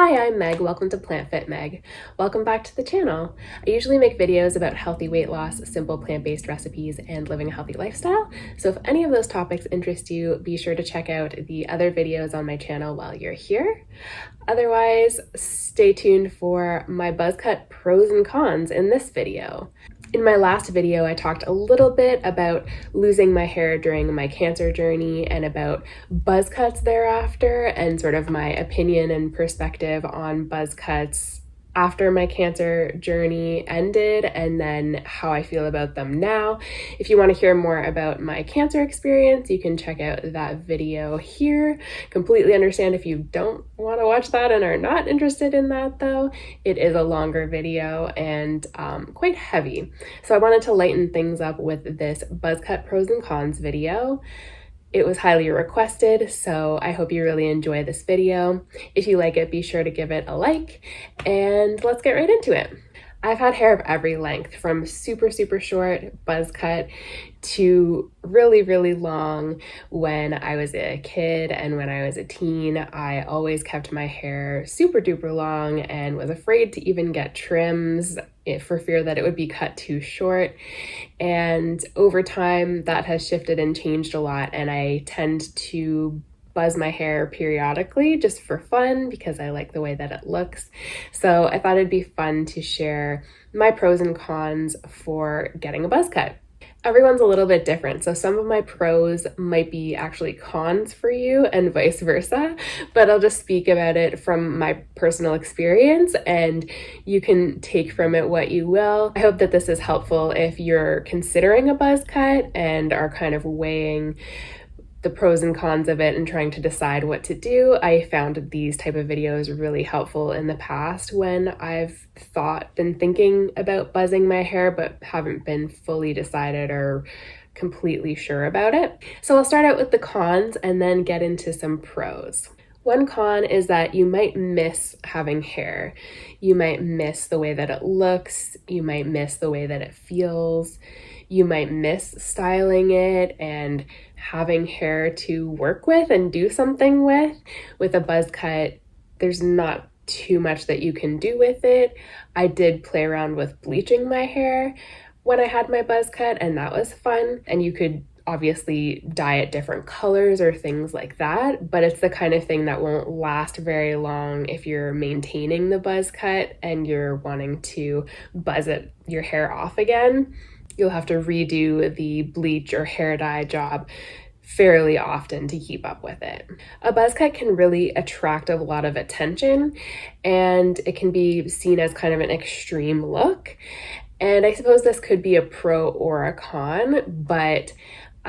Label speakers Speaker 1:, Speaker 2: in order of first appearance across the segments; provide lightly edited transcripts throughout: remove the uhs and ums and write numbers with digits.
Speaker 1: Hi, I'm Meg. Welcome to plantfitmeg. Welcome back to the channel. I usually make videos about healthy weight loss, simple plant-based recipes, and living a healthy lifestyle. So if any of those topics interest you, be sure to check out the other videos on my channel while you're here. Otherwise, stay tuned for my buzz cut pros and cons in this video. In my last video, I talked a little bit about losing my hair during my cancer journey and about buzz cuts thereafter, and sort of my opinion and perspective on buzz cuts after my cancer journey ended, and then how I feel about them now. If you want to hear more about my cancer experience, you can check out that video here. Completely understand if you don't want to watch that and are not interested in that though. It is a longer video and quite heavy. So I wanted to lighten things up with this buzz cut pros and cons video. It was highly requested, so I hope you really enjoy this video. If you like it, be sure to give it a like, and let's get right into it. I've had hair of every length, from super short buzz cut to really long when I was a kid, and when I was a teen, I always kept my hair super duper long and was afraid to even get trims for fear that it would be cut too short. And over time, that has shifted and changed a lot, and I tend to buzz my hair periodically just for fun because I like the way that it looks. So I thought it'd be fun to share my pros and cons for getting a buzz cut. Everyone's a little bit different, so some of my pros might be actually cons for you and vice versa, but I'll just speak about it from my personal experience and you can take from it what you will. I hope that this is helpful if you're considering a buzz cut and are kind of weighing the pros and cons of it and trying to decide what to do. I found these type of videos really helpful in the past when I've been thinking about buzzing my hair but haven't been fully decided or completely sure about it. So I'll start out with the cons and then get into some pros. One con is that you might miss having hair. You might miss the way that it looks. You might miss the way that it feels. You might miss styling it and having hair to work with and do something with. With a buzz cut, there's not too much that you can do with it. I did play around with bleaching my hair when I had my buzz cut, and that was fun. And you could obviously dye it different colors or things like that, but it's the kind of thing that won't last very long if you're maintaining the buzz cut and you're wanting to buzz your hair off again. You'll have to redo the bleach or hair dye job fairly often to keep up with it. A buzz cut can really attract a lot of attention, and it can be seen as kind of an extreme look. And I suppose this could be a pro or a con, but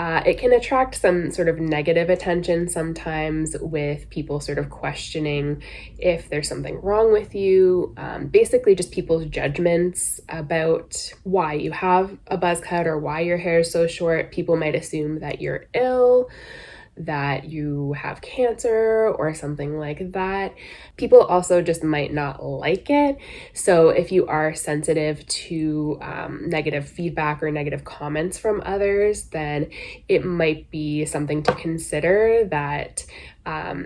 Speaker 1: it can attract some sort of negative attention sometimes, with people sort of questioning if there's something wrong with you. Basically just people's judgments about why you have a buzz cut or why your hair is so short. People might assume that you're ill, that you have cancer or something like that. People also just might not like it. So if you are sensitive to negative feedback or negative comments from others, then it might be something to consider that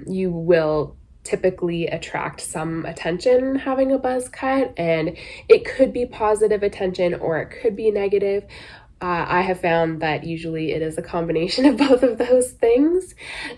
Speaker 1: you will typically attract some attention having a buzz cut, and it could be positive attention or it could be negative. I have found that usually it is a combination of both of those things.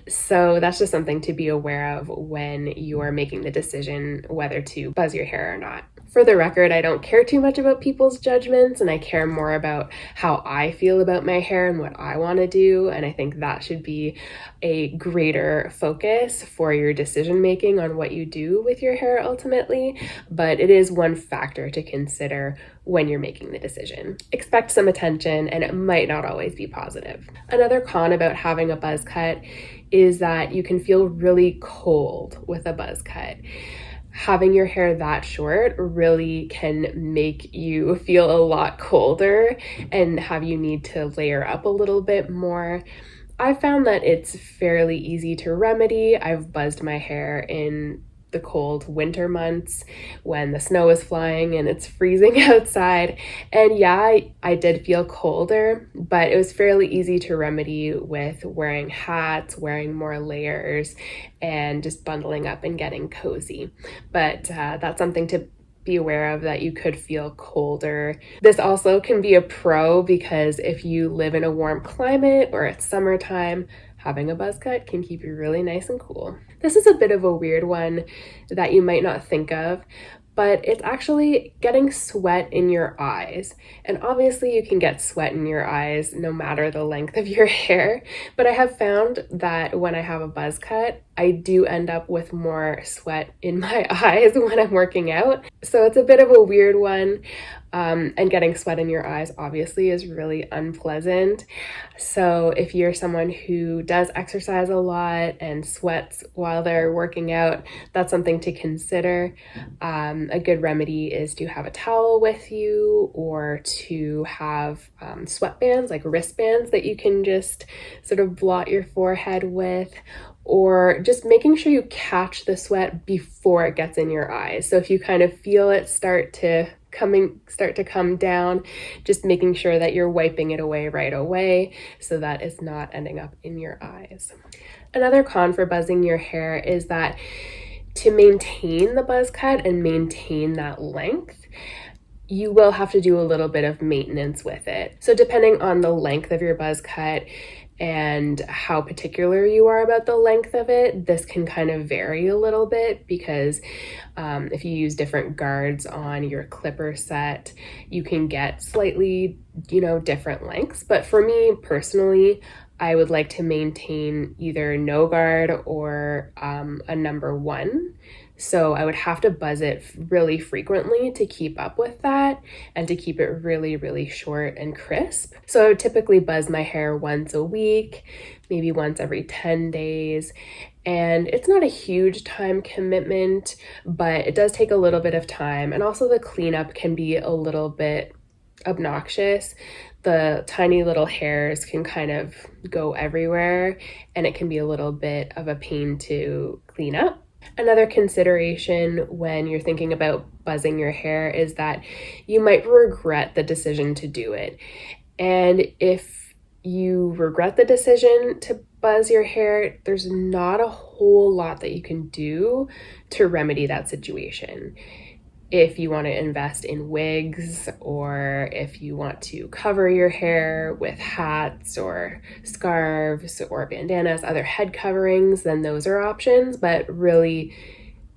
Speaker 1: So that's just something to be aware of when you are making the decision whether to buzz your hair or not. For the record, I don't care too much about people's judgments, and I care more about how I feel about my hair and what I want to do. And I think that should be a greater focus for your decision making on what you do with your hair ultimately. But it is one factor to consider when you're making the decision. Expect some attention, and it might not always be positive. Another con about having a buzz cut is that you can feel really cold with a buzz cut. Having your hair that short really can make you feel a lot colder and have you need to layer up a little bit more. I found that it's fairly easy to remedy. I've buzzed my hair in the cold winter months when the snow is flying and it's freezing outside. And yeah, I did feel colder, but it was fairly easy to remedy with wearing hats, wearing more layers, and just bundling up and getting cozy. But that's something to be aware of, that you could feel colder. This also can be a pro because if you live in a warm climate or it's summertime, having a buzz cut can keep you really nice and cool. This is a bit of a weird one that you might not think of, but it's actually getting sweat in your eyes. And obviously you can get sweat in your eyes no matter the length of your hair, but I have found that when I have a buzz cut, I do end up with more sweat in my eyes when I'm working out. So it's a bit of a weird one. And getting sweat in your eyes obviously is really unpleasant. So if you're someone who does exercise a lot and sweats while they're working out, that's something to consider. A good remedy is to have a towel with you, or to have sweatbands, like wristbands that you can just sort of blot your forehead with, or just making sure you catch the sweat before it gets in your eyes. So if you kind of feel it start to come down, just making sure that you're wiping it away right away so that it's not ending up in your eyes. Another con for buzzing your hair is that to maintain the buzz cut and maintain that length, you will have to do a little bit of maintenance with it. So depending on the length of your buzz cut and how particular you are about the length of it, this can kind of vary a little bit, because if you use different guards on your clipper set, you can get slightly, different lengths. But for me personally, I would like to maintain either no guard or a number 1. So I would have to buzz it really frequently to keep up with that and to keep it really, really short and crisp. So I would typically buzz my hair once a week, maybe once every 10 days. And it's not a huge time commitment, but it does take a little bit of time. And also the cleanup can be a little bit obnoxious. The tiny little hairs can kind of go everywhere, and it can be a little bit of a pain to clean up. Another consideration when you're thinking about buzzing your hair is that you might regret the decision to do it. And if you regret the decision to buzz your hair, there's not a whole lot that you can do to remedy that situation. If you want to invest in wigs, or if you want to cover your hair with hats or scarves or bandanas, other head coverings, then those are options. But really,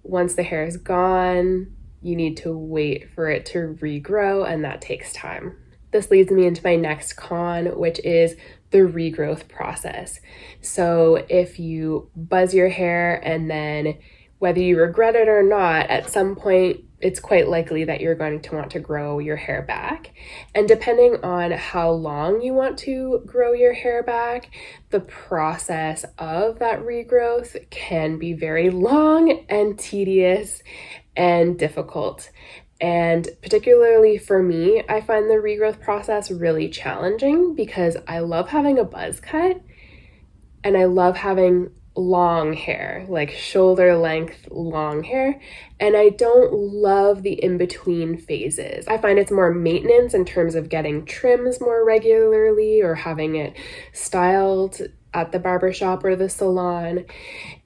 Speaker 1: once the hair is gone, you need to wait for it to regrow, and that takes time. This leads me into my next con, which is the regrowth process. So if you buzz your hair and then, whether you regret it or not, at some point, it's quite likely that you're going to want to grow your hair back. And depending on how long you want to grow your hair back, the process of that regrowth can be very long and tedious and difficult. And particularly for me, I find the regrowth process really challenging because I love having a buzz cut and I love having long hair, like shoulder length long hair, and I don't love the in-between phases. I find it's more maintenance in terms of getting trims more regularly or having it styled at the barbershop or the salon,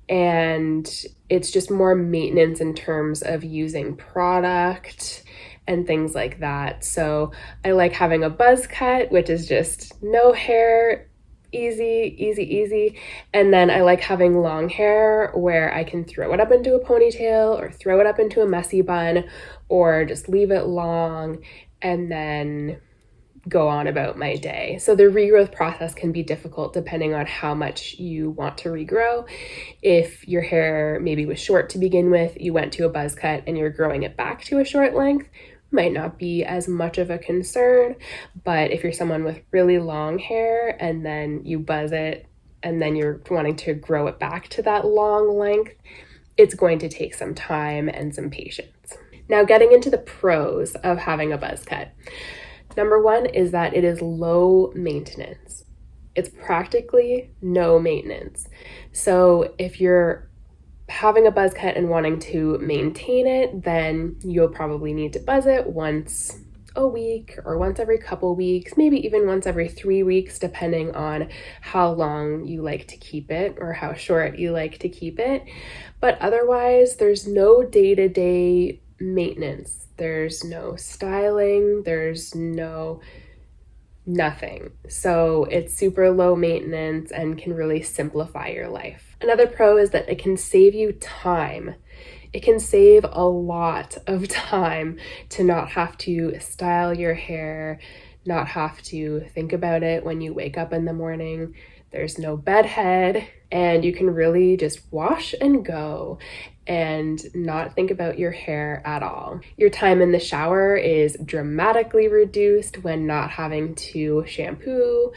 Speaker 1: and it's just more maintenance in terms of using product and things like that. So I like having a buzz cut, which is just no hair, easy. And then I like having long hair where I can throw it up into a ponytail or throw it up into a messy bun, or just leave it long and then go on about my day. So the regrowth process can be difficult depending on how much you want to regrow. If your hair maybe was short to begin with, you went to a buzz cut and you're growing it back to a short length, might not be as much of a concern. But if you're someone with really long hair and then you buzz it and then you're wanting to grow it back to that long length, it's going to take some time and some patience. Now, getting into the pros of having a buzz cut. Number 1 is that it is low maintenance. It's practically no maintenance. So if you're having a buzz cut and wanting to maintain it, then you'll probably need to buzz it once a week or once every couple weeks, maybe even once every 3 weeks, depending on how long you like to keep it or how short you like to keep it. But otherwise, there's no day-to-day maintenance. There's no styling, there's nothing. So it's super low maintenance and can really simplify your life. Another pro is that it can save you time. It can save a lot of time to not have to style your hair, not have to think about it when you wake up in the morning. There's no bedhead, and you can really just wash and go and not think about your hair at all. Your time in the shower is dramatically reduced when not having to shampoo,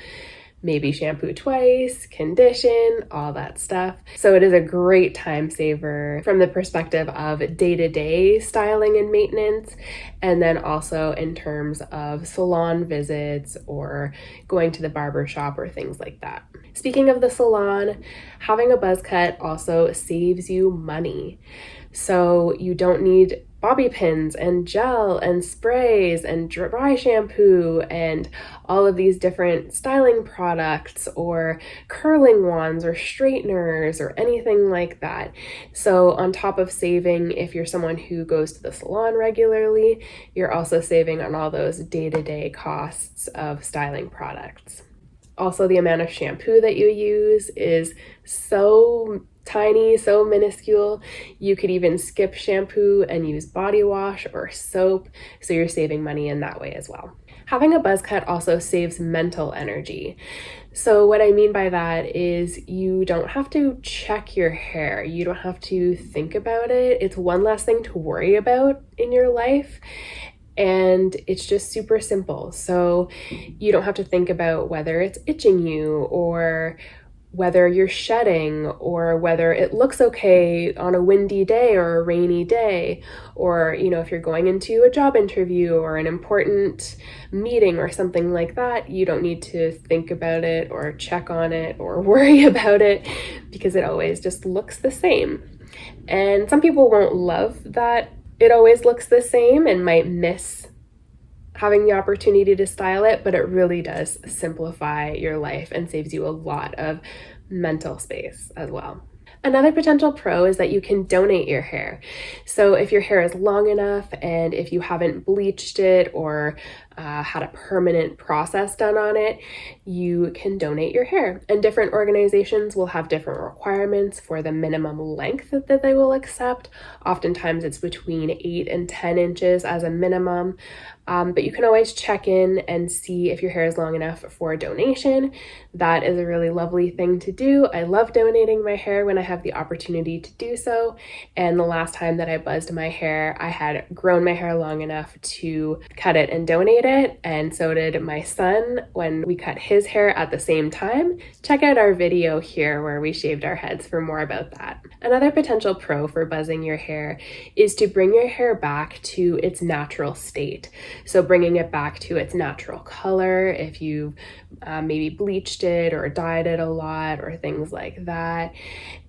Speaker 1: maybe shampoo twice, condition, all that stuff. So it is a great time saver from the perspective of day-to-day styling and maintenance, and then also in terms of salon visits or going to the barber shop or things like that. Speaking of the salon, having a buzz cut also saves you money. So you don't need bobby pins and gel and sprays and dry shampoo and all of these different styling products or curling wands or straighteners or anything like that. So on top of saving, if you're someone who goes to the salon regularly, you're also saving on all those day-to-day costs of styling products. Also, the amount of shampoo that you use is so tiny, so minuscule. You could even skip shampoo and use body wash or soap, so you're saving money in that way as well. Having a buzz cut also saves mental energy. So what I mean by that is you don't have to check your hair. You don't have to think about it. It's one less thing to worry about in your life. And it's just super simple. So you don't have to think about whether it's itching you or whether you're shedding or whether it looks okay on a windy day or a rainy day, or, if you're going into a job interview or an important meeting or something like that, you don't need to think about it or check on it or worry about it because it always just looks the same. And some people won't love that it always looks the same and might miss having the opportunity to style it, but it really does simplify your life and saves you a lot of mental space as well. Another potential pro is that you can donate your hair. So if your hair is long enough and if you haven't bleached it or had a permanent process done on it, you can donate your hair. And different organizations will have different requirements for the minimum length that they will accept. Oftentimes it's between 8 and 10 inches as a minimum. But you can always check in and see if your hair is long enough for a donation. That is a really lovely thing to do. I love donating my hair when I have the opportunity to do so. And the last time that I buzzed my hair, I had grown my hair long enough to cut it and donate it. And so did my son when we cut his hair at the same time. Check out our video here where we shaved our heads for more about that. Another potential pro for buzzing your hair is to bring your hair back to its natural state. So bringing it back to its natural color, if you've maybe bleached it or dyed it a lot or things like that,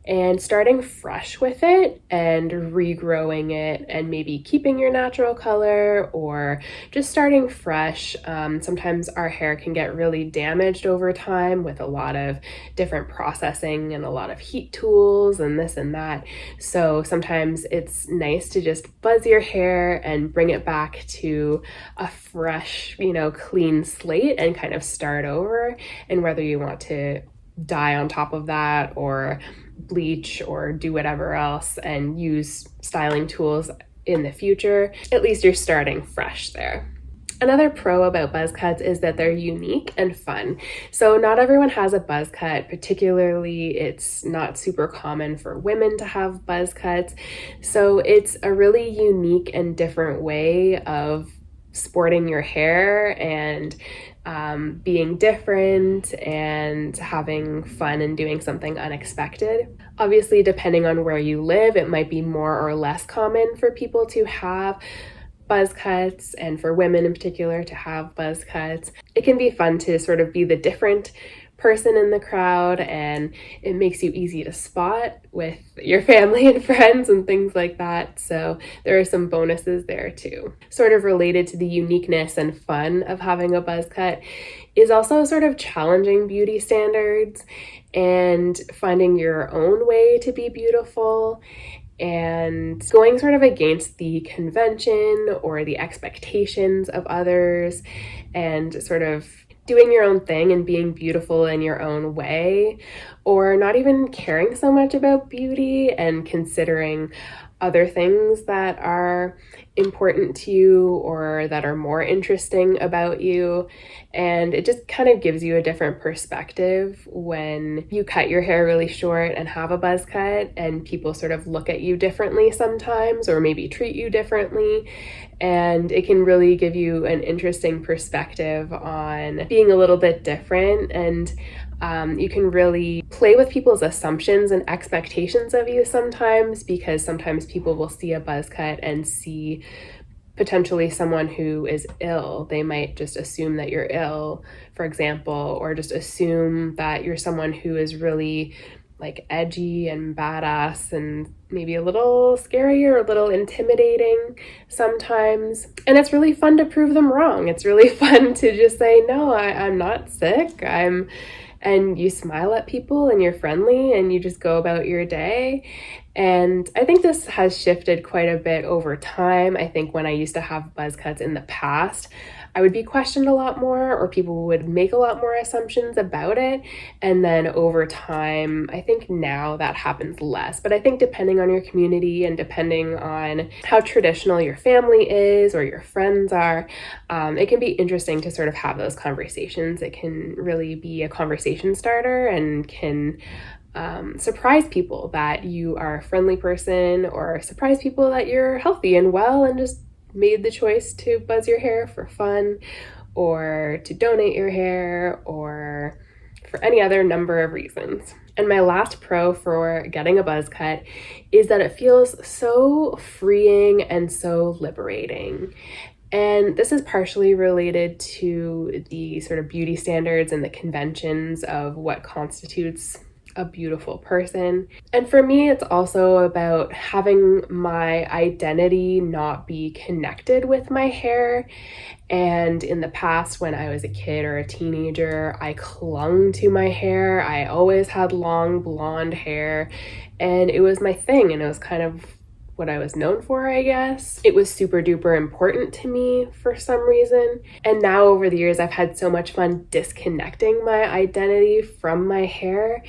Speaker 1: and starting fresh with it and regrowing it and maybe keeping your natural color or just starting fresh. Sometimes our hair can get really damaged over time with a lot of different processing and a lot of heat tools and this and that. So sometimes it's nice to just buzz your hair and bring it back to a fresh, clean slate and kind of start over. And whether you want to dye on top of that or bleach or do whatever else and use styling tools in the future, at least you're starting fresh there. Another pro about buzz cuts is that they're unique and fun. So not everyone has a buzz cut, particularly it's not super common for women to have buzz cuts. So it's a really unique and different way of sporting your hair and being different and having fun and doing something unexpected. Obviously, depending on where you live, it might be more or less common for people to have buzz cuts and for women in particular to have buzz cuts. It can be fun to sort of be the different person in the crowd, and it makes you easy to spot with your family and friends and things like that. So there are some bonuses there too. Sort of related to the uniqueness and fun of having a buzz cut is also sort of challenging beauty standards and finding your own way to be beautiful and going sort of against the convention or the expectations of others and sort of doing your own thing and being beautiful in your own way, or not even caring so much about beauty and considering other things that are important to you or that are more interesting about you. And it just kind of gives you a different perspective when you cut your hair really short and have a buzz cut, and people sort of look at you differently sometimes, or maybe treat you differently. And it can really give you an interesting perspective on being a little bit different, and you can really play with people's assumptions and expectations of you sometimes, because sometimes people will see a buzz cut and see potentially someone who is ill. They might just assume that you're ill, for example, or just assume that you're someone who is really like edgy and badass and maybe a little scary or a little intimidating sometimes. And it's really fun to prove them wrong. It's really fun to just say, no, I'm not sick. And you smile at people and you're friendly and you just go about your day. And I think this has shifted quite a bit over time. I think when I used to have buzz cuts in the past, I would be questioned a lot more, or people would make a lot more assumptions about it. And then over time, I think now that happens less. But I think depending on your community and depending on how traditional your family is or your friends are, it can be interesting to sort of have those conversations. It can really be a conversation starter and can surprise people that you are a friendly person, or surprise people that you're healthy and well and just made the choice to buzz your hair for fun, or to donate your hair, or for any other number of reasons. And my last pro for getting a buzz cut is that it feels so freeing and so liberating. And this is partially related to the sort of beauty standards and the conventions of what constitutes a beautiful person. And for me, it's also about having my identity not be connected with my hair. And in the past, when I was a kid or a teenager, I clung to my hair. I always had long blonde hair, and it was my thing, and it was kind of what I was known for, I guess. It was super duper important to me for some reason. And now over the years, I've had so much fun disconnecting my identity from my hair.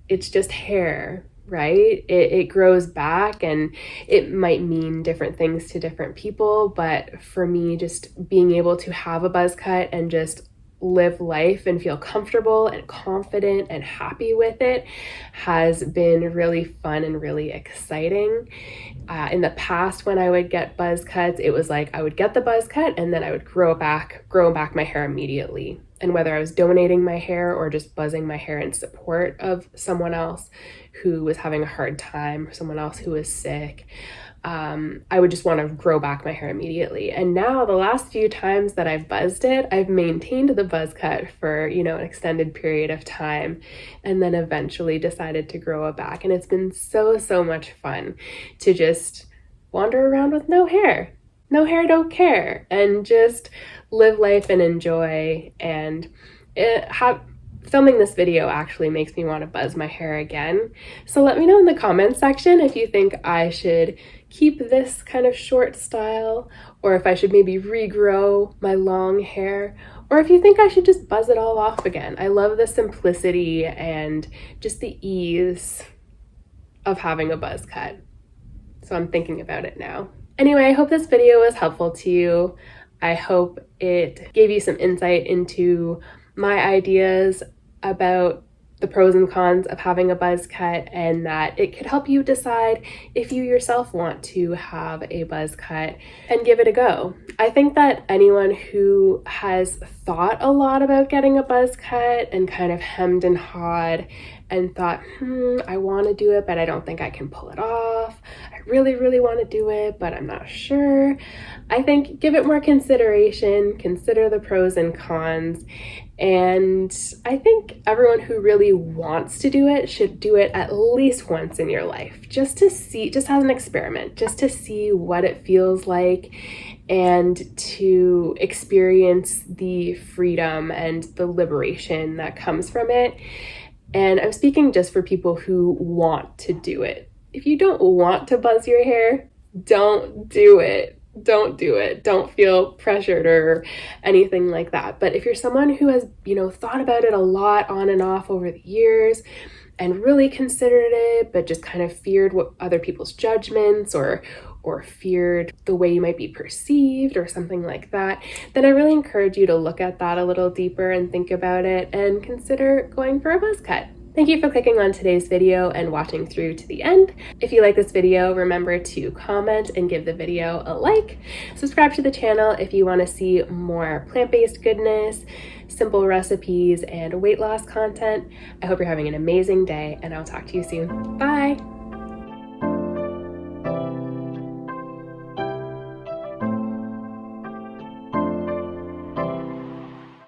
Speaker 1: It's just hair, right? It grows back, and it might mean different things to different people. But for me, just being able to have a buzz cut and just live life and feel comfortable and confident and happy with it has been really fun and really exciting. In the past, when I would get buzz cuts, it was like I would get the buzz cut and then I would grow back my hair immediately. And whether I was donating my hair or just buzzing my hair in support of someone else who was having a hard time, or someone else who was sick, I would just want to grow back my hair immediately. And now the last few times that I've buzzed it, I've maintained the buzz cut for, an extended period of time, and then eventually decided to grow it back. And it's been so, so much fun to just wander around with no hair, don't care, and just live life and enjoy. And filming this video actually makes me want to buzz my hair again. So let me know in the comments section if you think I should keep this kind of short style, or if I should maybe regrow my long hair, or if you think I should just buzz it all off again. I love the simplicity and just the ease of having a buzz cut. So I'm thinking about it now. Anyway, I hope this video was helpful to you. I hope it gave you some insight into my ideas about the pros and cons of having a buzz cut, and that it could help you decide if you yourself want to have a buzz cut and give it a go. I think that anyone who has thought a lot about getting a buzz cut and kind of hemmed and hawed and thought, I want to do it, but I don't think I can pull it off. I really, really want to do it, but I'm not sure. I think give it more consideration, consider the pros and cons, And I think everyone who really wants to do it should do it at least once in your life, just to see, just as an experiment, just to see what it feels like and to experience the freedom and the liberation that comes from it. And I'm speaking just for people who want to do it. If you don't want to buzz your hair, don't do it. Don't do it. Don't feel pressured or anything like that. But if you're someone who has, thought about it a lot on and off over the years and really considered it, but just kind of feared what other people's judgments or feared the way you might be perceived or something like that, then I really encourage you to look at that a little deeper and think about it and consider going for a buzz cut. Thank you for clicking on today's video and watching through to the end. If you like this video, remember to comment and give the video a like. Subscribe to the channel if you want to see more plant-based goodness, simple recipes, and weight loss content. I hope you're having an amazing day, and I'll talk to you soon. Bye!